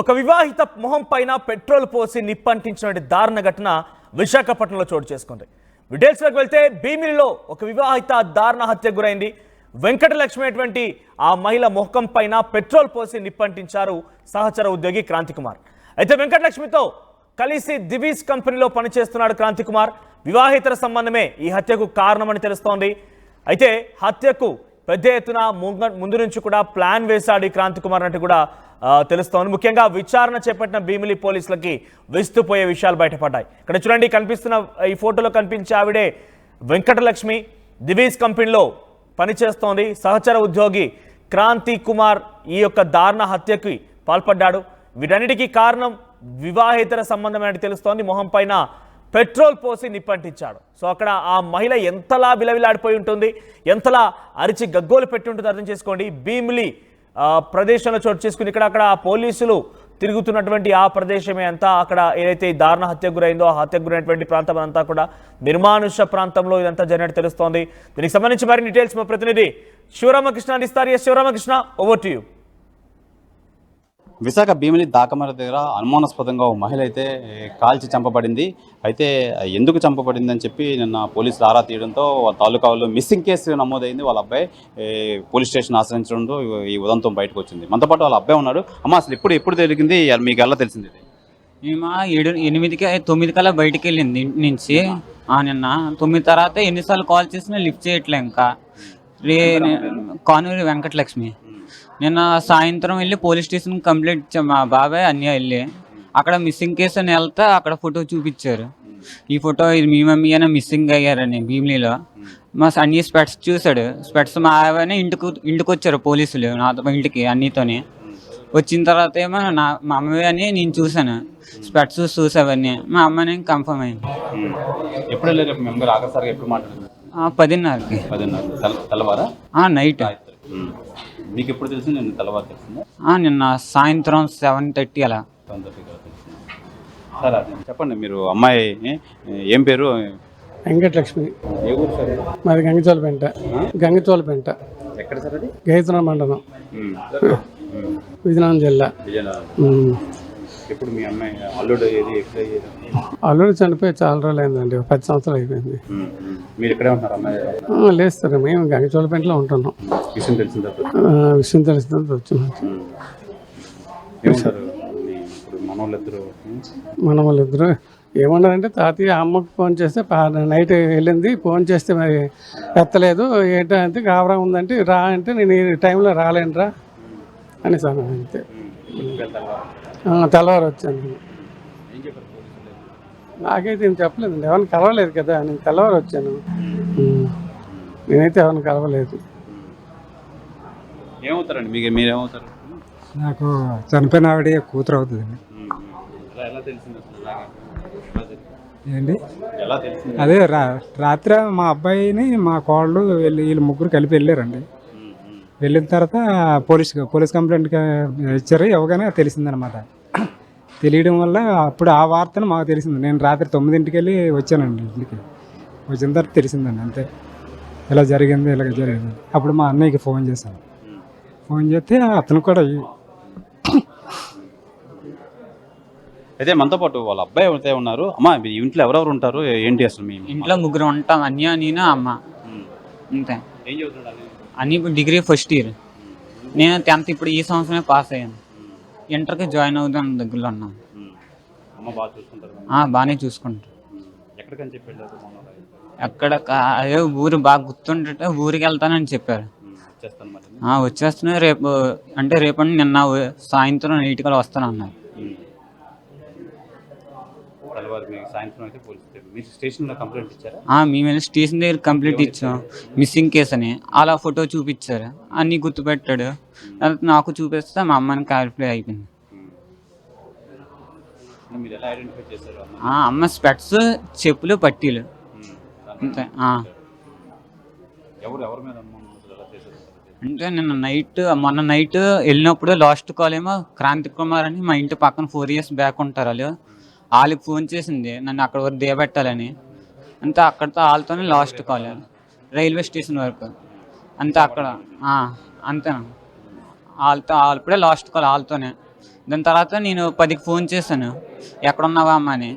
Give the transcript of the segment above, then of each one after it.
ఒక వివాహిత మొహం పైన పెట్రోల్ పోసి నిప్పంటించిన దారుణ ఘటన విశాఖపట్నంలో చోటు చేసుకుంది. డీటెయిల్స్లోకి వెళ్తే భీమిలిలో ఒక వివాహిత దారుణ హత్యకు గురైంది. వెంకటలక్ష్మి అటువంటి ఆ మహిళ మొహం పైన పెట్రోల్ పోసి నిప్పంటించారు సహచర ఉద్యోగి క్రాంతికుమార్. అయితే వెంకటలక్ష్మితో కలిసి దివీస్ కంపెనీలో పనిచేస్తున్నాడు క్రాంతికుమార్. వివాహితర సంబంధమే ఈ హత్యకు కారణమని తెలుస్తోంది. అయితే హత్యకు పెద్ద ఎత్తున ముందు నుంచి కూడా ప్లాన్ వేశాడు ఈ క్రాంతికుమార్ అంటే కూడా తెలుస్తోంది. ముఖ్యంగా విచారణ చేపట్టిన భీమిలి పోలీసులకి విస్తుపోయే విషయాలు బయటపడ్డాయి. ఇక్కడ చూడండి, కనిపిస్తున్న ఈ ఫోటోలో కనిపించే ఆవిడే వెంకటలక్ష్మి. దివీస్ కంపెనీలో పనిచేస్తోంది. సహచర ఉద్యోగి క్రాంతి కుమార్ ఈ యొక్క దారుణ హత్యకి పాల్పడ్డాడు. వీటన్నిటికీ కారణం వివాహేతర సంబంధం తెలుస్తోంది. మొహం పైన పెట్రోల్ పోసి నిప్పంటించాడు. సో అక్కడ ఆ మహిళ ఎంతలా విలవిలాడిపోయి ఉంటుంది, ఎంతలా అరిచి గగ్గోలు పెట్టి ఉంటుంది అర్థం చేసుకోండి. భీమిలి ప్రదేశంలో చోటు చేసుకుని ఇక్కడ పోలీసులు తిరుగుతున్నటువంటి ఆ ప్రదేశమే అంతా. అక్కడ ఏదైతే ఈ దారుణ హత్యకు గురైందో ఆ హత్యకు గురైనటువంటి ప్రాంతం అంతా కూడా నిర్మానుష ప్రాంతంలో ఇదంతా జరిగినట్టు తెలుస్తోంది. దీనికి సంబంధించి మరిన్ని డీటెయిల్స్ మా ప్రతినిధి శివరామకృష్ణ అందిస్తారు. Sivaramakrishna, over to you. Visakha Bheemili Dakamarri దగ్గర అనుమానాస్పదంగా ఒక మహిళ అయితే కాల్చి చంపబడింది. అయితే ఎందుకు చంపబడింది అని చెప్పి నిన్న పోలీసులు ఆరా తీయడంతో తాలూకాలో మిస్సింగ్ కేసు నమోదైంది. వాళ్ళ అబ్బాయి పోలీస్ స్టేషన్ ఆశ్రయించడంతో ఈ ఉదంతం బయటకు వచ్చింది. మనతో పాటు వాళ్ళ అబ్బాయి ఉన్నారు. అమ్మ, అసలు ఎప్పుడు జరిగింది, మీకు ఎలా తెలిసింది? మేము 9 కల్లా బయటికి వెళ్ళింది ఇంటి నుంచి. నిన్న 9 తర్వాత ఎన్నిసార్లు కాల్ చేసినా లిఫ్ట్ చేయట్లే. ఇంకా కానూరి వెంకటలక్ష్మి నిన్న సాయంత్రం వెళ్ళి పోలీస్ స్టేషన్ కంప్లైంట్ ఇచ్చాం. మా బాబాయ్ అన్నీ వెళ్ళి అక్కడ మిస్సింగ్ కేసు అని వెళ్తే అక్కడ ఫోటో చూపించారు. ఈ ఫోటో ఇది మీ మమ్మీ అయినా మిస్సింగ్ అయ్యారని భీమిలిలో. మా అన్ని స్పెట్స్ చూశాడు. స్పెట్స్ మా ఆమె ఇంటికి వచ్చారు పోలీసులు నాతో ఇంటికి అన్నితోని. వచ్చిన తర్వాత ఏమో మా అమ్మాయి అని నేను చూశాను. స్పెట్స్ చూసావన్నీ మా అమ్మని కన్ఫర్మ్ అయింది. ఎప్పుడు 10:30కి. తెల్లవారా నైట్. మీకు ఎప్పుడు తెలిసి? నేను తెల్లవారు తెలిసిందా? నిన్న సాయంత్రం 7:30 అలా. సరే చెప్పండి, మీరు అమ్మాయి ఏం పేరు? వెంకటలక్ష్మి. ఏ ఊరు సార్? మాది గంగచోలపేంట. ఎక్కడ సార్ అది? గైతన మండలం, విజయనగరం జిల్లా. ఇప్పుడు మీ అమ్మాయి అల్లుడు అల్లుడు చనిపోయి చాలా రోజులు అయిందండి, 10 సంవత్సరాలు అయిపోయింది. మీరు ఇక్కడే ఉంటున్నారు? అమ్మాయి లేదు సార్, మేము గంగచోలపేంటలో ఉంటున్నాం. విషయం తెలిసిన తర్వాత వచ్చినాం. మనవాళ్ళిద్దరు ఏమన్నారంటే, తాతయ్య అమ్మకు ఫోన్ చేస్తే నైట్ వెళ్ళింది, ఫోన్ చేస్తే మరి ఎత్తలేదు, ఏంటంటే గాబరా ఉందంటే రా అంటే నేను ఈ టైంలో రాలేనురా అని సార్. అంతే, తెల్లవారు వచ్చాను. నాకైతే ఏం చెప్పలేదండి, ఎవరిని కలవలేదు కదా, నేను తెల్లవారు వచ్చాను. నేనైతే ఎవరిని కలవలేదు. ఏమవుతారండి మీరేమవుతారు? నాకు చనిపోయిన ఆవిడ కూతురు అవుతుందండి. ఏంటి అదే రాత్రి మా అబ్బాయిని మా కోళ్ళు వీళ్ళు ముగ్గురు కలిపి వెళ్ళారండి. వెళ్ళిన తర్వాత పోలీస్ కంప్లైంట్ ఇచ్చారు. ఇవ్వగానే తెలిసిందనమాట. తెలియడం వల్ల అప్పుడు ఆ వార్తను మాకు తెలిసింది. నేను రాత్రి 9ంటికి వెళ్ళి వచ్చానండి ఇంటికి. వచ్చిన తర్వాత తెలిసిందండి. అంతే, ఇలా జరిగింది. అప్పుడు మా అన్నయ్యకి ఫోన్ చేశాను. ఫోన్ చేస్తే అతను కూడా. అయితే మనతో పాటు వాళ్ళ అబ్బాయి అయితే ఉన్నారు. అమ్మ, మీ ఇంట్లో ఎవరెవరు ఉంటారు, ఏంటి అసలు? మీ ఇంట్లో ముగ్గురు ఉంటాం, అన్య నేను అమ్మ. అంతే. ఏం చదువుతున్నాడు? అన్నీ ఇప్పుడు డిగ్రీ ఫస్ట్ ఇయర్. నేను 10th ఇప్పుడు ఈ సంవత్సరమే పాస్ అయ్యాను. ఇంటర్కి జాయిన్ అవుదాం దగ్గరలో ఉన్నాను. అమ్మ బాగా చూసుకుంటారు? బాగానే చూసుకుంటారు. ఎక్కడికని చెప్పారు? అదే ఊరు బాగా గుర్తుంటే ఊరికి వెళ్తానని చెప్పారు. వచ్చేస్తున్నా రేపు అంటే రేపటి నిన్న సాయంత్రం 8 కల్లా వస్తాను అన్నారు. మేము వెళ్ళి స్టేషన్ దగ్గర కంప్లైంట్ ఇచ్చాం, మిస్సింగ్ కేసు అని. అలా ఫోటో చూపించారు, అన్నీ గుర్తుపెట్టాడు. నాకు చూపిస్తే మా అమ్మని క్లారిఫై అయిపోయింది. అమ్మ స్పెట్స్, చెప్పులు, పట్టీలు అంతే. అంటే మొన్న నైట్ వెళ్ళినప్పుడు లాస్ట్ కాల్ ఏమో క్రాంతికుమార్ అని మా ఇంటి పక్కన 4 years బ్యాక్ ఉంటారు. వాళ్ళకి ఫోన్ చేసింది నన్ను అక్కడ వరకు దిగబెట్టాలని. అంతే, అక్కడితో వాళ్ళతోనే లాస్ట్ కాల్. రైల్వే స్టేషన్ వరకు అంతే. అక్కడ అంతేనా, వాళ్ళతో వాళ్ళప్పుడే లాస్ట్ కాల్ వాళ్ళతోనే. దాని తర్వాత నేను 10కి ఫోన్ చేశాను, ఎక్కడున్నావా అమ్మ అని.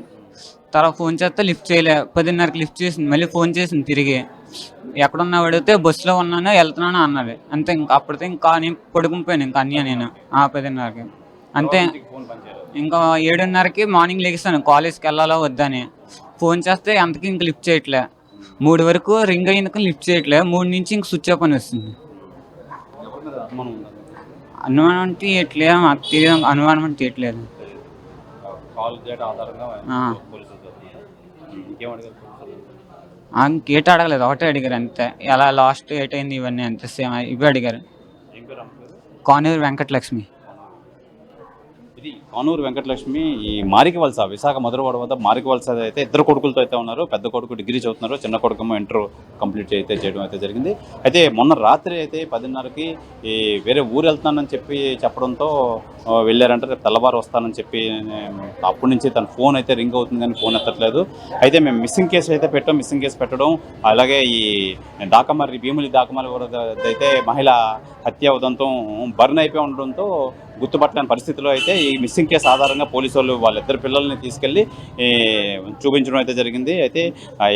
తర్వాత ఫోన్ చేస్తే లిఫ్ట్ చేయలే. 10:30కి లిఫ్ట్ చేసింది, మళ్ళీ ఫోన్ చేసింది తిరిగి. ఎక్కడున్నావు అడిగితే బస్సులో ఉన్నాను, వెళ్తున్నాను అన్నది. అంతే, ఇంకా అప్పటితో ఇంకా నేను పడుకునిపోయాను ఇంకా అన్నీ నేను 10:30కి. అంతే, ఇంకా 7:30కి మార్నింగ్ లెగిస్తాను కాలేజ్కి వెళ్ళాలో వద్దని. ఫోన్ చేస్తే అంతకీ ఇంక లిఫ్ట్ చేయట్లే. 3 వరకు రింగ్ అయ్యేందుకు లిఫ్ట్ చేయట్లే. 3 నుంచి ఇంక స్విచ్ ఆఫ్ అని వస్తుంది. అనుమానం అంటే ఎట్లే మాకు తెలియదు, అనుమానం అంటే ఎట్లేదు. ఇంకేట అడగలేదు, ఒకటే అడిగారు అంతే. ఎలా లాస్ట్ ఏట్ అయింది ఇవన్నీ అంతే, సేమ్ ఇవి అడిగారు. కానూరు వెంకటలక్ష్మి. ఇది కానూరు వెంకటలక్ష్మి ఈ మారికవలస, విశాఖ మధురవాడ వద్ద మారికవలస అయితే 2 కొడుకులతో అయితే ఉన్నారు. పెద్ద కొడుకు డిగ్రీ చదువుతున్నారు, చిన్న కొడుకు ఇంటర్ కంప్లీట్ చేయడం అయితే జరిగింది. అయితే మొన్న రాత్రి అయితే 10:30కి ఈ వేరే ఊరు వెళ్తున్నానని చెప్పడంతో వెళ్ళారంటే రేపు తెల్లవారు వస్తానని చెప్పి. అప్పటి నుంచి తన ఫోన్ అయితే రింగ్ అవుతుంది కానీ ఫోన్ ఎత్తట్లేదు. అయితే మేము మిస్సింగ్ కేసు అయితే పెట్టాం. మిస్సింగ్ కేసు పెట్టడం, అలాగే ఈ భీమిలి దాకమర్రి అయితే మహిళ హత్య ఉదంతం బర్న్ అయిపోయి ఉండడంతో గుర్తుపట్టలేని పరిస్థితిలో అయితే ఈ మిస్సింగ్ కేసు ఆధారంగా పోలీసు వాళ్ళు వాళ్ళిద్దరు పిల్లల్ని తీసుకెళ్ళి చూపించడం అయితే జరిగింది. అయితే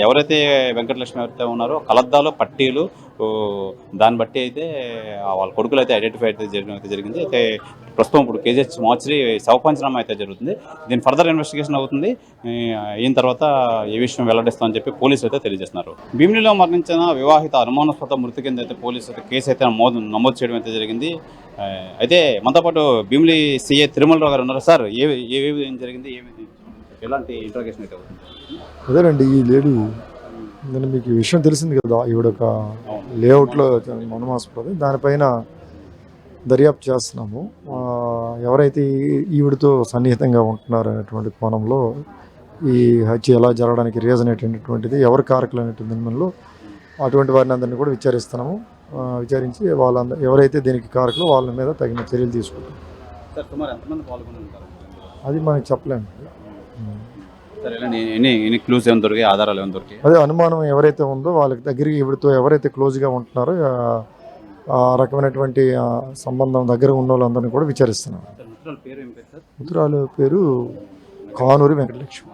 ఎవరైతే వెంకటలక్ష్మి ఎవరైతే ఉన్నారో కలద్దాలో పట్టీలు, దాన్ని బట్టి అయితే వాళ్ళ కొడుకులు అయితే ఐడెంటిఫై అయితే చేయడం అయితే జరిగింది. అయితే ప్రస్తుతం ఇప్పుడు కేజీహెచ్ మార్చరీ శవపంచనామా అయితే జరుగుతుంది. దీని ఫర్దర్ ఇన్వెస్టిగేషన్ అవుతుంది. అయిన తర్వాత ఈ విషయం వెల్లడిస్తామని చెప్పి పోలీసులు అయితే తెలియజేస్తున్నారు. భీమిలిలో మరణించిన వివాహిత అనుమానాస్పద మృతి కింద అయితే పోలీసు అయితే కేసు అయితే నమోదు చేయడం అయితే జరిగింది. అయితే మనతో పాటు భీమిలి సిఐ తిరుమలరావు గారు ఉన్నారు. సార్, ఏం జరిగింది, ఎలాంటి ఇంట్రాగేషన్ అయితే అవుతుంది? అదేనండి, ఈ లేడీ నేను మీకు ఈ విషయం తెలిసింది కదా, ఈవిడొక లేఅవుట్లో అనుమానాస్పద, దానిపైన దర్యాప్తు చేస్తున్నాము. ఎవరైతే ఈవిడతో సన్నిహితంగా ఉంటున్నారు అనేటువంటి కోణంలో ఈ హత్య ఎలా జరగడానికి రీజన్ ఏంటనేటువంటిది, ఎవరు కారకులు అనేటువంటి దానిలో అటువంటి వారిని అందరినీ కూడా విచారిస్తున్నాము. విచారించి ఎవరైతే దీనికి కారకులు వాళ్ళ మీద తగిన చర్యలు తీసుకుంటాం. అది మనకి చెప్పలేము. అదే అనుమానం ఎవరైతే ఉందో వాళ్ళకి దగ్గరికి ఈవిడతో ఎవరైతే క్లోజ్గా ఉంటున్నారో ఆ రకమైనటువంటి సంబంధం దగ్గర ఉన్న వాళ్ళందరినీ కూడా విచారిస్తున్నాం. ఉత్తరాల పేరు కానూరు వెంకటలక్ష్మి.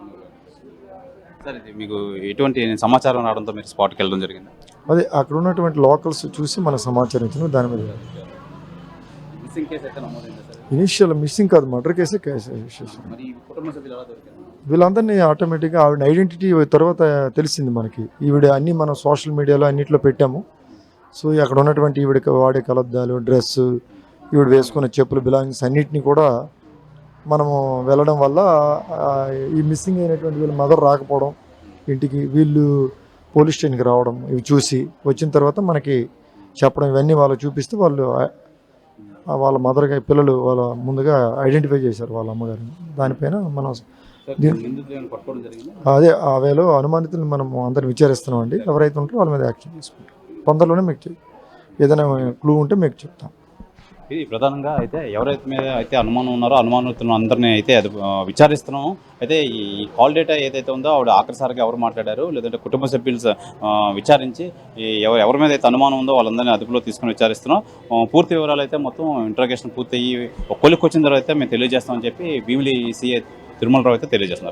మీకు ఎటువంటి సమాచారం రావడంతో మీరు స్పాట్కి వెళ్ళడం జరిగింది? అదే అక్కడ ఉన్నటువంటి లోకల్స్ చూసి మనకు సమాచారం ఇచ్చిన దాని మీద. ఇనిషియల్ మిస్సింగ్ కాదు, మర్డర్ కేసే వీళ్ళందరినీ ఆటోమేటిక్గా ఆవిడ ఐడెంటిటీ తర్వాత తెలిసింది మనకి. ఈవిడ అన్నీ మనం సోషల్ మీడియాలో అన్నింటిలో పెట్టాము. సో అక్కడ ఉన్నటువంటి ఈవిడ వాడే కలద్దాలు, డ్రెస్సు, ఈవిడ వేసుకున్న చెప్పులు, బిలాంగింగ్స్ అన్నిటినీ కూడా మనము వెళ్ళడం వల్ల ఈ మిస్సింగ్ అయినటువంటి వీళ్ళ మదర్ రాకపోవడం, ఇంటికి వీళ్ళు పోలీస్ స్టేషన్కి రావడం, ఇవి చూసి వచ్చిన తర్వాత మనకి చెప్పడం, ఇవన్నీ వాళ్ళు చూపిస్తే వాళ్ళ మదర్గా పిల్లలు వాళ్ళ ముందుగా ఐడెంటిఫై చేశారు వాళ్ళ అమ్మగారిని. దానిపైన మనం అదే ఆ వేలో అనుమానితులను మనం అందరిని విచారిస్తున్నాం అండి. ఎవరైతే ఉంటారో వాళ్ళ మీద యాక్షన్ తీసుకుంటాం. తొందరలోనే మీకు ఏదైనా క్లూ ఉంటే మీకు చెప్తాం. ఇది ప్రధానంగా అయితే ఎవరైతే మీద అయితే అనుమానం ఉన్నారో అనుమానితులను అందరినీ అయితే అది విచారిస్తున్నాము. అయితే ఈ కాల్ డేటా ఏదైతే ఉందో ఆవిడ ఆఖరిసారిగా ఎవరు మాట్లాడారు, లేదంటే కుటుంబ సభ్యులు విచారించి ఎవరి మీద అయితే అనుమానం ఉందో వాళ్ళందరినీ అదుపులో తీసుకుని విచారిస్తున్నాం. పూర్తి వివరాలు అయితే మొత్తం ఇంట్రాగేషన్ పూర్తి అయ్యి కొలిక్కి వచ్చిన తర్వాత అయితే మేము తెలియజేస్తామని చెప్పి భీమిలి సిఐ తిరుమలరావు అయితే తెలియజేస్తున్నారు.